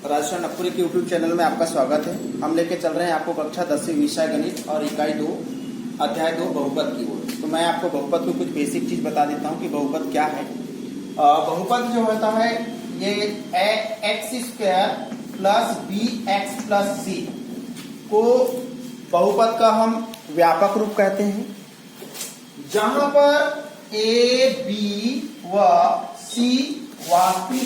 राजस्थान नगपुरी के YouTube channel में आपका स्वागत है। हम लेके चल रहे हैं आपको कक्षा 10वीं विषय गणित और इकाई 2 अध्याय 2 बहुपद की ओर। तो मैं आपको बहुपद को कुछ बेसिक चीज बता देता हूँ कि बहुपद क्या है। बहुपद जो होता है ये x square plus b x plus c को बहुपद का हम व्यापक रूप कहते हैं, जहां पर ए बी व सी वास्तविक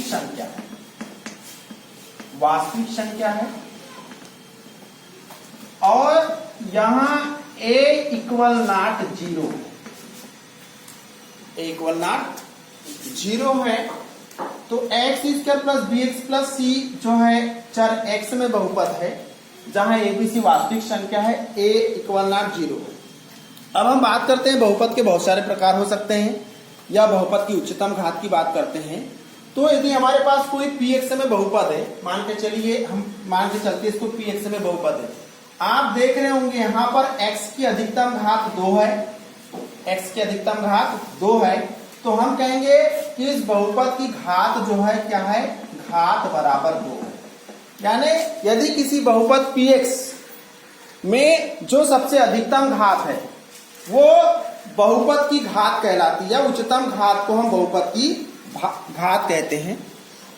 संख्या है और यहां ए इक्वल नॉट जीरो है। तो x square plus b x plus c जो है चर एक्स में बहुपद है, जहां ए बी सी वास्तविक संख्या है, ए इक्वल नॉट जीरो है। अब हम बात करते हैं बहुपद के बहुत सारे प्रकार हो सकते हैं या बहुपद की उच्चतम घात की बात करते हैं। तो यदि हमारे पास कोई px में बहुपद है, मान के चलिए हम मान के चलते इसको px में बहुपद है, आप देख रहे होंगे यहाँ पर x की अधिकतम घात 2 है, x की अधिकतम घात 2 है। तो हम कहेंगे कि इस बहुपद की घात जो है क्या है, घात बराबर 2 है। यानी यदि किसी बहुपद px में जो सबसे अधिकतम घात है वो बहुपद की घात कहलाती है, उच्चतम घात को हम बहुपद की घात कहते हैं।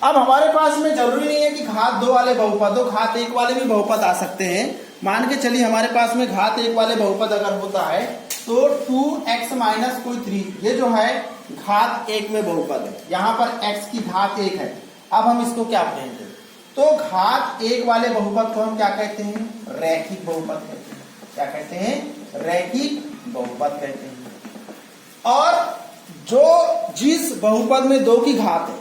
अब हमारे पास में जरूरी नहीं है कि घात 2 वाले बहुपद हो, घात 1 वाले भी बहुपद आ सकते हैं। मान के चलिए हमारे पास में घात 1 वाले बहुपद अगर होता है तो 2x माइनस कोई 3, ये जो है घात 1 में बहुपद है, यहाँ पर x की घात 1 है। अब हम इसको क्या कहेंगे, तो घात 1 वाले बहुपद को हम क्या कहते हैं, रैखिक बहुपद कहते हैं। क्या कहते हैं, रैखिक बहुपद कहते हैं। और जो जिस बहुपद में 2 की घात है,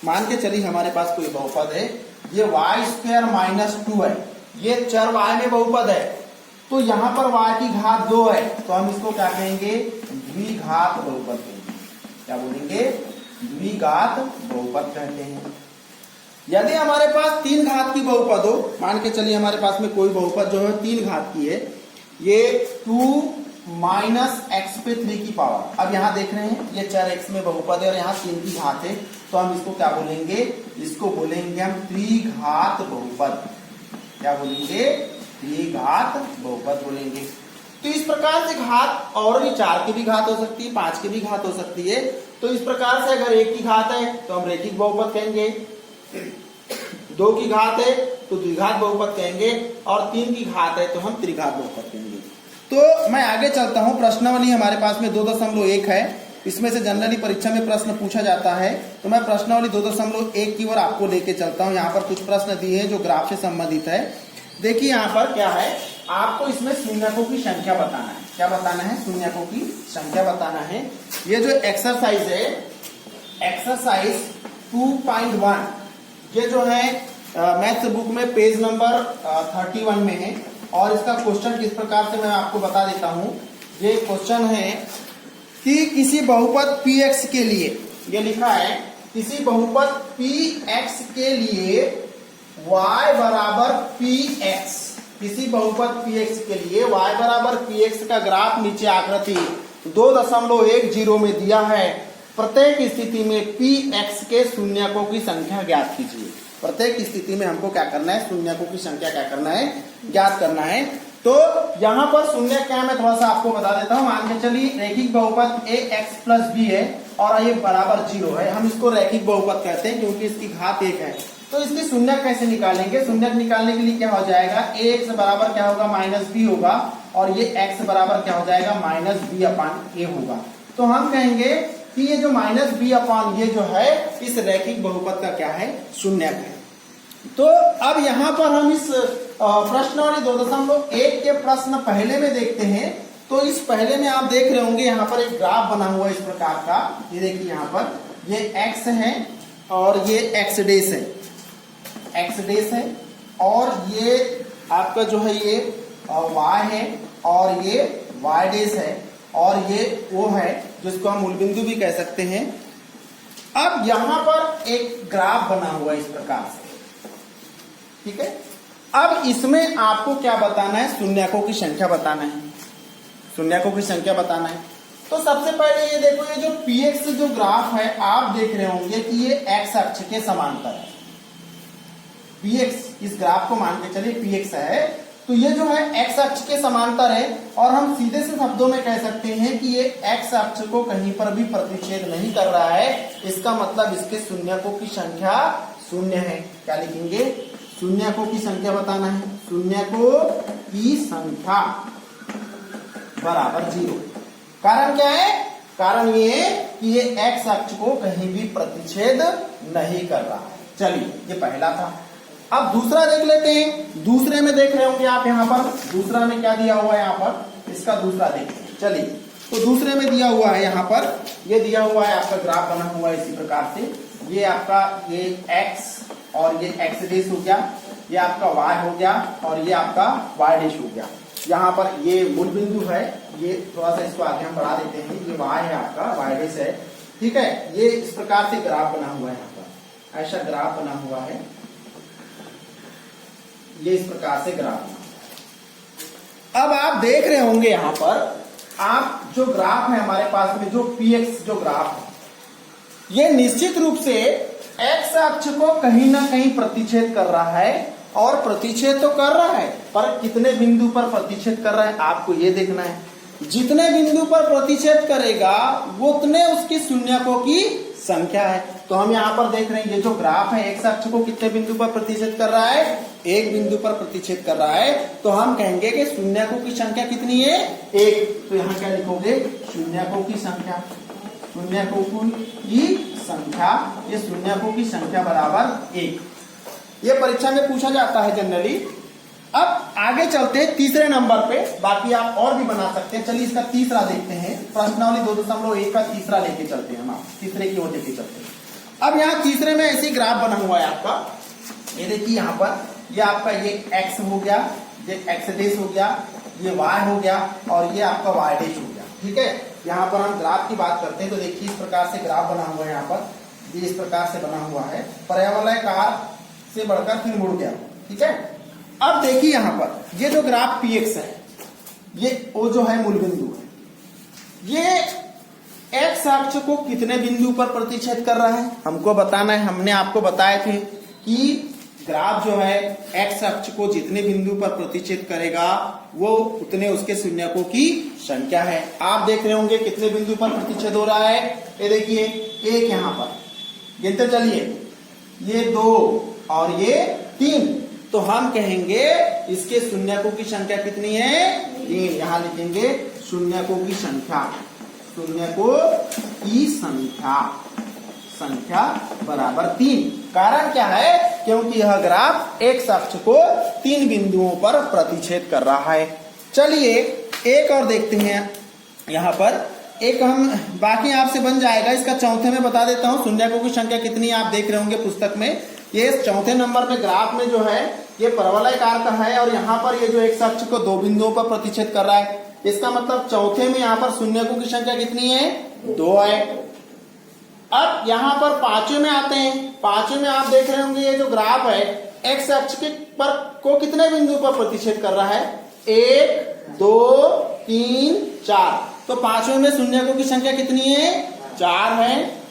मान के चलिए हमारे पास कोई बहुपद है, ये y स्क्वायर माइनस 2 है, ये चर y में बहुपद है, तो यहां पर y की घात 2 है, तो हम इसको क्या कहेंगे, द्विघात बहुपद कहेंगे। क्या बोलेंगे, द्विघात बहुपद कहते हैं। यदि हमारे पास 3 घात की बहुपद हो, मान के चलिए हमारे पास में कोई बहुपद जो है 3 घात की है, ये 2 माइनस एक्स पे 3 की पावर। अब यहां देख रहे हैं ये चर एक्स में बहुपद है और यहाँ 3 की घात है, तो हम इसको क्या बोलेंगे, इसको बोलेंगे हम त्रिघात बहुपद। क्या बोलेंगे, त्रिघात बहुपद बोलेंगे। तो इस प्रकार से घात और भी 4 की भी घात हो सकती है, 5 की भी घात हो सकती है। तो इस प्रकार से अगर 1 की घात है तो हम रैखिक बहुपद कहेंगे, 2 की घात है तो द्विघात बहुपद कहेंगे, और 3 की घात है तो हम त्रिघात बहुपद कहेंगे। तो मैं आगे चलता हूं। प्रश्नावली हमारे पास में 2.1 है, इसमें से जनरली परीक्षा में प्रश्न पूछा जाता है, तो मैं प्रश्नावली 2.1 की ओर आपको लेके चलता हूं। यहाँ पर कुछ प्रश्न दिए हैं जो ग्राफ से संबंधित है। देखिए यहाँ पर क्या है, आपको इसमें शून्यकों की संख्या बताना है। क्या बताना है, शून्यकों की संख्या बताना है। ये जो एक्सरसाइज है, एक्सरसाइज 2.1, ये जो है मैथ्स बुक में पेज नंबर 31 में है, और इसका क्वेश्चन किस प्रकार से मैं आपको बता देता हूं। ये क्वेश्चन है कि किसी बहुपद px के लिए, ये लिखा है, किसी बहुपद px के लिए y बराबर px, किसी बहुपद px के लिए y बराबर px का ग्राफ नीचे आकृति 2.10 में दिया है। प्रत्येक स्थिति में px के शून्यकों की संख्या ज्ञात कीजिए। प्रत्येक स्थिति में हमको क्या करना है, शून्यकों की संख्या क्या करना है, ज्ञात करना है। तो यहाँ पर शून्य क्या है मैं थोड़ा सा आपको बता देता हूँ। मान के चलिए रैखिक बहुपद ax प्लस b है और ये बराबर 0 है, हम इसको रैखिक बहुपद कहते हैं क्योंकि इसकी घात 1 है। तो इसकी शून्य कैसे निकालेंगे, शून्य निकालने के लिए क्या हो जाएगा, ax बराबर क्या होगा, माइनस b होगा, और ये x बराबर क्या हो जाएगा, माइनस b अपान a होगा। तो हम कहेंगे कि ये जो माइनस b अपान ये जो है इस रैखिक बहुपद का क्या है, शून्यक है। तो अब यहाँ पर हम इस प्रश्नावली 2.1 के प्रश्न पहले में देखते हैं। तो इस पहले में आप देख रहे होंगे यहाँ पर एक ग्राफ बना हुआ है इस प्रकार का। ये देखिए यहाँ पर ये x है और ये x डेश है, और ये आपका जो है ये y है और ये y डेश है, और ये O है जिसको हम मूलबिंदु भी कह सकते हैं। अब यहाँ पर एक ग्राफ बना हुआ है इस प्रकार से, ठीक है। अब इसमें आपको क्या बताना है, शून्यकों की संख्या बताना है, शून्यकों की संख्या बताना है। तो सबसे पहले ये देखो, ये जो px जो ग्राफ है आप देख रहे होंगे कि ये x अक्ष के समांतर है। bx इस ग्राफ को मान के चलिए px है, तो ये जो है x अक्ष के समांतर है और हम सीधे से शब्दों में कह सकते हैं कि ये x अक्ष को कहीं पर भी प्रतिच्छेद नहीं कर रहा है। इसका मतलब इसके शून्यकों की संख्या शून्य है। क्या लिखेंगे? शून्यकों की संख्या बताना है। शून्यकों की संख्या बराबर 0। कारण क्या है? कारण ये कि ये x अक्ष को कहीं भी प्रतिच्छेद नहीं कर रहा है। चलिए, ये पहला था। अब दूसरा देख लेते हैं। दूसरे में देख रहे होंगे आप यहाँ पर, दूसरा में क्या दिया हुआ है यहाँ पर, इसका दूसरा देखते हैं। चलिए, तो दूसरे में दिया हुआ है यहाँ पर, ये दिया हुआ है आपका ग्राफ बना हुआ है इसी प्रकार से। ये आपका ये x और ये x डैश हो गया, ये आपका y हो गया और ये आपका y डैश हो गया। यहाँ पर ये मूल बिंदु है, ये थोड़ा सा इसको आगे हम बढ़ा देते हैं। ये y है आपका, y डैश है, ठीक है। ये इस प्रकार से ग्राफ बना हुआ है यहाँ पर, ऐसा ग्राफ बना हुआ है, ये इस प्रकार से ग्राफ। अब आप देख रहे होंगे यहां पर, आप जो ग्राफ है हमारे पास में, जो px जो ग्राफ है, ये निश्चित रूप से x अक्ष को कहीं ना कहीं प्रतिच्छेद कर रहा है। और प्रतिच्छेद तो कर रहा है, पर कितने बिंदु पर प्रतिच्छेद कर रहा है आपको ये देखना है। जितने बिंदु पर प्रतिच्छेद करेगा उतने उसकी शून्यकों की संख्या है। तो हम यहाँ पर देख रहे हैं, ये जो ग्राफ है x अक्ष को कितने बिंदु पर प्रतिच्छेद कर रहा है? एक बिंदु पर प्रतिच्छेद कर रहा है। तो हम कहेंगे कि शून्यकों की संख्या कितनी है? 1। तो यहाँ क्या लिखोगे? शून्यकों की संख्या। शून्यकों की संख्या, ये शून्यकों की संख्या बराबर 1। ये परीक्षा में पूछा जाता है जनरली। अब आगे चलते हैं तीसरे नंबर पे, बाकी आप और भी बना सकते हैं। चलिए, इसका तीसरा देखते हैं। प्रश्नावली 2.1 का तीसरा लेके चलते हैं, हम तीसरे की ओर लेके चलते हैं। अब यहाँ तीसरे में ऐसी ग्राफ बना हुआ है आपका, ये देखिए यहाँ पर, ये आपका ये x हो गया, ये x डैश हो गया, ये y हो गया और ये आपका y डैश हो गया, ठीक है। यहाँ पर हम ग्राफ की बात करते हैं तो देखिए इस प्रकार से ग्राफ बना हुआ है। यहाँ पर ये इस प्रकार से बना हुआ है, पर्यावलयकार से बढ़कर फिर मुड़ गया, ठीक है। अब देखिए यहाँ पर ये जो ग्राफ px है, ये वो जो है मूल बिंदु है, ये x अक्ष को कितने बिंदु पर प्रतिच्छेद कर रहा है हमको बताना है। हमने आपको बताए थे कि ग्राफ जो है x अक्ष को जितने बिंदु पर प्रतिच्छेद करेगा वो उतने उसके शून्यकों की संख्या है। आप देख रहे होंगे कितने बिंदु पर प्रतिच्छेद हो रहा है। ये देखिए, एक यहाँ पर गिनते चलिए, ये 2 और ये 3। तो हम कहेंगे इसके शून्यकों की संख्या कितनी है? 3। यहाँ लिखेंगे शून्यकों की संख्या। शून्यकों की संख्या बराबर 3। कारण क्या है? क्योंकि यह ग्राफ x अक्ष को 3 बिंदुओं पर प्रतिच्छेद कर रहा है। चलिए, एक और देखते हैं। यहाँ पर एक हम बाकी आपसे बन जाएगा, इसका चौथे में बता देता हूँ शून्यकों की संख्या कितनी है। आप देख रहे होंगे पुस्तक में, ये चौथे नंबर पे ग्राफ में जो है ये परवलयाकार का है और यहाँ पर ये जो x अक्ष को 2 बिंदुओं पर प्रतिच्छेद कर रहा है। इसका मतलब चौथे में यहाँ पर शून्यकों की संख्या कितनी है? 2 है। अब यहाँ पर पांचवें में आते हैं। पांचवें में आप देख रहे होंगे ये जो ग्राफ है x अक्ष के पर को कितने बिंदु पर प्रतिच्छेद कर रहा है? 1, 2, 3, 4। तो पांचवें में शून्यकों की संख्या कितनी है? 4 है।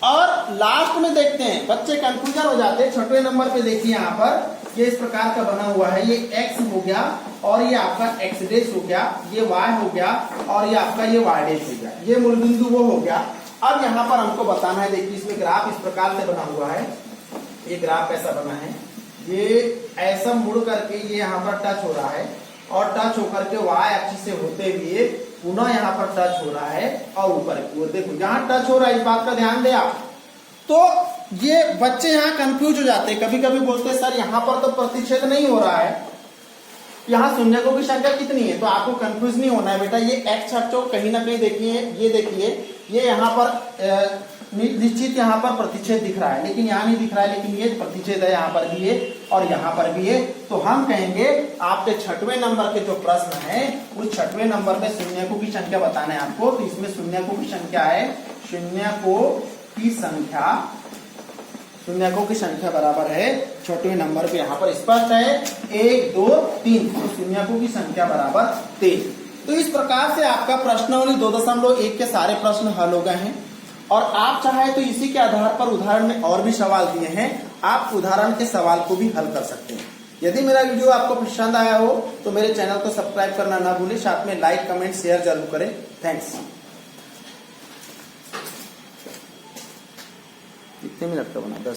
और लास्ट में देखते हैं, बच्चे कंफ्यूजन हो जाते हैं। छठवें नंबर पे देखिए यहाँ पर ये इस प्रकार का बना हुआ है, ये x हो गया और ये आपका x डैश हो गया, ये y हो गया और ये आपका ये y डैश हो गया। ये मूल बिंदु वो हो गया। अब यहाँ पर हमको बताना है, देखिए इसमें ग्राफ इस प्रकार से बना हुआ है। ये ग्राफ कैसा बना है? ये ऐसा मुड़ करके ये यहाँ पर टच हो रहा है और टच होकर के y अक्ष से होते हुए पुनः यहाँ पर टच हो रहा है और ऊपर की ओर देखो यहाँ टच हो रहा है। इस बात का ध्यान दे आप। तो ये बच्चे यहाँ कंफ्यूज हो जाते हैं, कभी कभी बोलते हैं सर यहाँ पर तो प्रतिच्छेद नहीं हो रहा है, यहाँ शून्यकों की संख्या कितनी है? तो आपको कंफ्यूज नहीं होना है बेटा। ये x अक्ष कहीं ना कहीं देखिए, ये देखिए, ये यहाँ पर निश्चित यहाँ पर प्रतिच्छेद दिख रहा है, लेकिन यहाँ नहीं दिख रहा है, लेकिन ये प्रतिच्छेद है, यहाँ पर भी है और यहाँ पर भी है। तो हम कहेंगे आपके छठवें नंबर के जो प्रश्न है उस छठवें नंबर में शून्यकों की संख्या बताना है आपको। तो इसमें शून्यकों की संख्या है, शून्यकों की संख्या, शून्यकों की संख्या बराबर है छठवें नंबर पे यहाँ पर स्पष्ट है 1, 2, 3। तो शून्यकों की संख्या बराबर 3। तो इस प्रकार से आपका प्रश्नावली 2.1 के सारे प्रश्न हल हो गए हैं और आप चाहे तो इसी के आधार पर उदाहरण में और भी सवाल दिए हैं। आप उदाहरण के सवाल को भी हल कर सकते हैं। यदि मेरा वीडियो आपको पसंद आया हो तो मेरे चैनल को सब्सक्राइब करना ना भूलें, साथ में लाइक कमेंट शेयर जरूर करें। थैंक्स। कितने मिनट का बना? 10